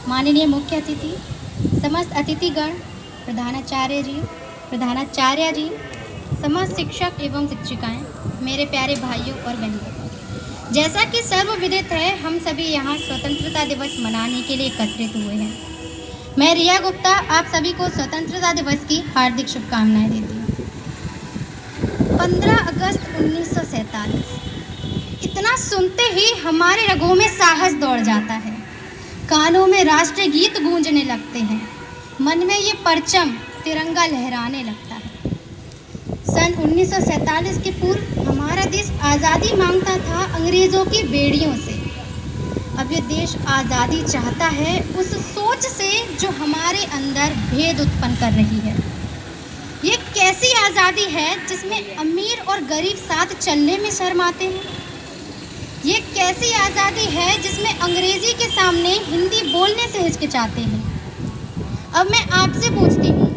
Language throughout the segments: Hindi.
माननीय मुख्य अतिथि, समस्त अतिथिगण, प्रधानाचार्य जी, समस्त शिक्षक एवं शिक्षिकाएं, मेरे प्यारे भाइयों और बहनों, जैसा कि सर्वविदित है, हम सभी यहाँ स्वतंत्रता दिवस मनाने के लिए एकत्रित हुए हैं। मैं रिया गुप्ता आप सभी को स्वतंत्रता दिवस की हार्दिक शुभकामनाएं देती हूँ। 15 अगस्त 1947, इतना सुनते ही हमारे रगों में साहस दौड़ जाता है, कानों में राष्ट्रीय गीत गूंजने लगते हैं, मन में ये परचम तिरंगा लहराने लगता है। सन 1947 के पूर्व हमारा देश आज़ादी मांगता था अंग्रेज़ों की बेड़ियों से। अब ये देश आज़ादी चाहता है उस सोच से जो हमारे अंदर भेद उत्पन्न कर रही है। ये कैसी आज़ादी है जिसमें अमीर और गरीब साथ चलने में शर्माते हैं? ये कैसी आज़ादी है जिसमें अंग्रेज़ी के सामने हिंदी बोलने से हिचकिचाते हैं? अब मैं आपसे पूछती हूँ,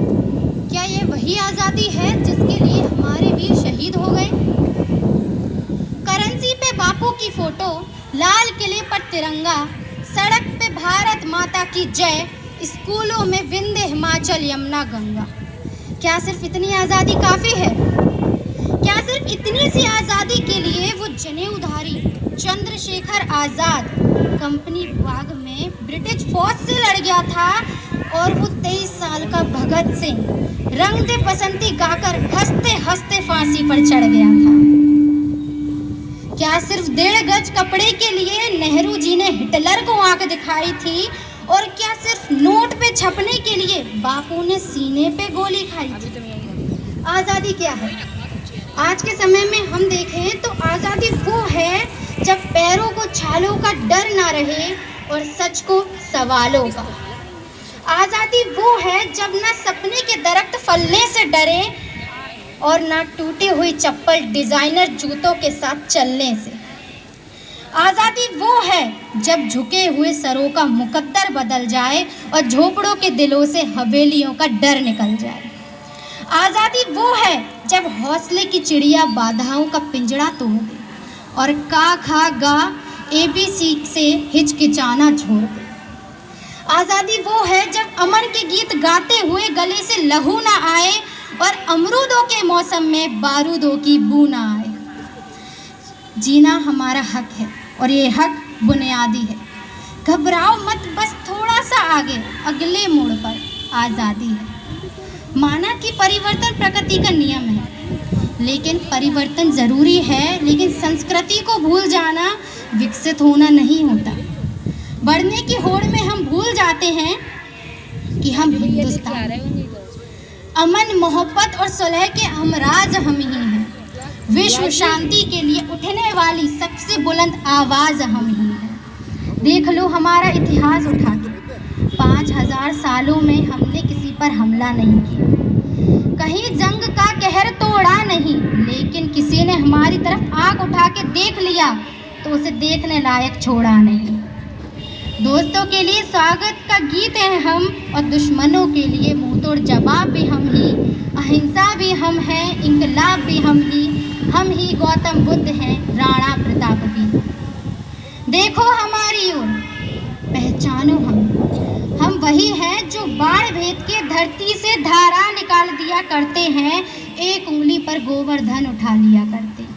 क्या ये वही आज़ादी है जिसके लिए हमारे वीर शहीद हो गए? करेंसी पे बापू की फ़ोटो, लाल किले पर तिरंगा, सड़क पे भारत माता की जय, स्कूलों में विंध्य हिमाचल यमुना गंगा। क्या सिर्फ इतनी आज़ादी काफ़ी है? क्या सिर्फ इतनी सी आज़ादी के लिए वो जनेऊधारी चंद्रशेखर आज़ाद कंपनी विभाग में ब्रिटिश फौज से लड़ गया था और वो 23 साल का भगत सिंह रंग दे बसंती गाकर हंसते हंसते फांसी पर चढ़ गया था? क्या सिर्फ 1.5 गज कपड़े के लिए नेहरू जी ने हिटलर को आंख दिखाई थी? और क्या सिर्फ नोट पे छपने के लिए बापू ने सीने पे गोली खाई थी? आज़ादी क्या है? आज के समय में हम देखें तो आज़ादी वो है जब पैरों को छालों का डर ना रहे और सच को सवालों का। आज़ादी वो है जब ना सपने के दरख्त फलने से डरे और ना टूटी हुई चप्पल डिज़ाइनर जूतों के साथ चलने से। आज़ादी वो है जब झुके हुए सरों का मुकद्दर बदल जाए और झोपड़ों के दिलों से हवेलियों का डर निकल जाए। आज़ादी वो है जब हौसले की चिड़िया बाधाओं का पिंजड़ा तोड़ दे और का खा गा ABC से हिचकिचाना छोड़ दे। आज़ादी वो है जब अमन के गीत गाते हुए गले से लहू ना आए और अमरूदों के मौसम में बारूदों की बू ना आए। जीना हमारा हक है और ये हक बुनियादी है। घबराओ मत, बस थोड़ा सा आगे, अगले मोड़ पर आज़ादी है। माना कि परिवर्तन प्रकृति का नियम है, लेकिन परिवर्तन ज़रूरी है, लेकिन संस्कृति को भूल जाना विकसित होना नहीं होता। बढ़ने की होड़ में हम भूल जाते हैं कि हम हिंदुस्तान, अमन मोहब्बत और सुलह के हमराज हम ही हैं। विश्व शांति के लिए उठने वाली सबसे बुलंद आवाज़ हम ही हैं। देख लो हमारा इतिहास उठा के, 5000 सालों में हमने किसी पर हमला नहीं किया, कहीं जंग का कहर तोड़ा नहीं, लेकिन किसी ने हमारी तरफ आंख उठा के देख लिया तो उसे देखने लायक छोड़ा नहीं। दोस्तों के लिए स्वागत का गीत हैं हम और दुश्मनों के लिए मुंहतोड़ जवाब भी हम ही, अहिंसा भी हम हैं, इंकलाब भी हम ही गौतम बुद्ध हैं, राणा प्रताप भी। देखो हमारी ओर, पहचानो हम वही हैं जो बाढ़ भेद के धरती से धारा निकाल दिया करते हैं, एक उंगली पर गोवर्धन उठा लिया करते हैं।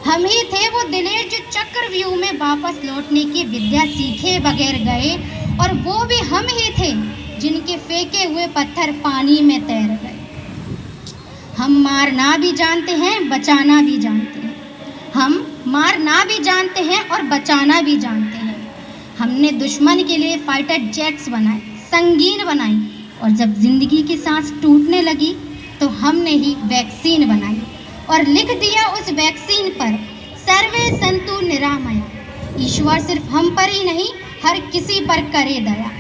हम ही थे वो दिलेर जो चक्रव्यूह में वापस लौटने की विद्या सीखे बगैर गए, और वो भी हम ही थे जिनके फेंके हुए पत्थर पानी में तैर गए। हम मारना भी जानते हैं, बचाना भी जानते हैं। हम मारना भी जानते हैं और बचाना भी जानते हैं। हमने दुश्मन के लिए फाइटर जेट्स बनाए, संगीन बनाई, और जब जिंदगी की सांस टूटने लगी तो हमने ही वैक्सीन बनाई और लिख दिया उस वैक्सीन पर, सर्वे संतु निरामया, ईश्वर सिर्फ हम पर ही नहीं हर किसी पर करे दया।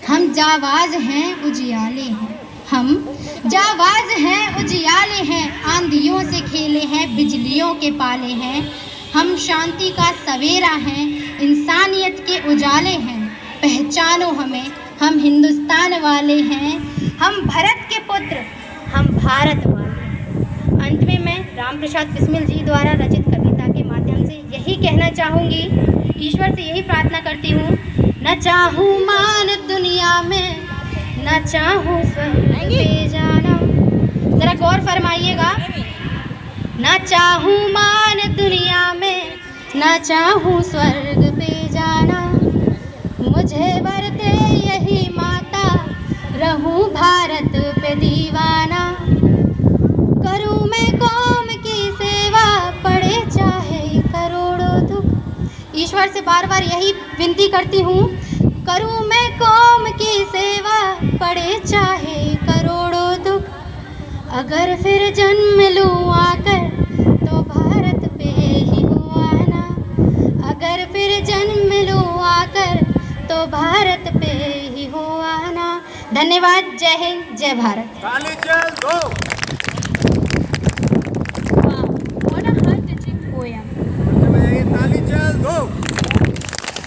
हम जावाज हैं, उजियाले हैं, हम जावाज हैं, उजियाले हैं, आंधियों से खेले हैं, बिजलियों के पाले हैं। हम शांति का सवेरा हैं, इंसानियत के उजाले हैं। पहचानो हमें, हम हिंदुस्तान वाले हैं, हम भरत के पुत्र, हम भारत वाले। अंत में मैं राम प्रसाद बिस्मिल जी द्वारा रचित कविता के माध्यम से यही कहना चाहूँगी ईश्वर से यही प्रार्थना करती हूँ, न चाहूँ मान दुनिया में, न चाहूँ स्वर्ग पे जाना। जरा गौर फरमाइएगा, न चाहूँ मान दुनिया में, न चाहूँ स्वर्ग पे जाना। मुझे वर दे यही माता, रहूं भारत पे दीवाना। करूं मैं कौम की सेवा, पड़े चाहे करोड़ों दुख। ईश्वर से बार बार यही विनती करती हूँ, करूं मैं कौम की सेवा, पड़े चाहे करोड़ों दुख। अगर फिर जन्म लूं आकर, तो भारत पे ही हो आना। अगर फिर जन्म लूं आकर, तो भारत पे ही हो आना। धन्यवाद। जय हिंद, जय भारत। ताली चल दो। Wow, what a heart-touching poem. ताली चल दो।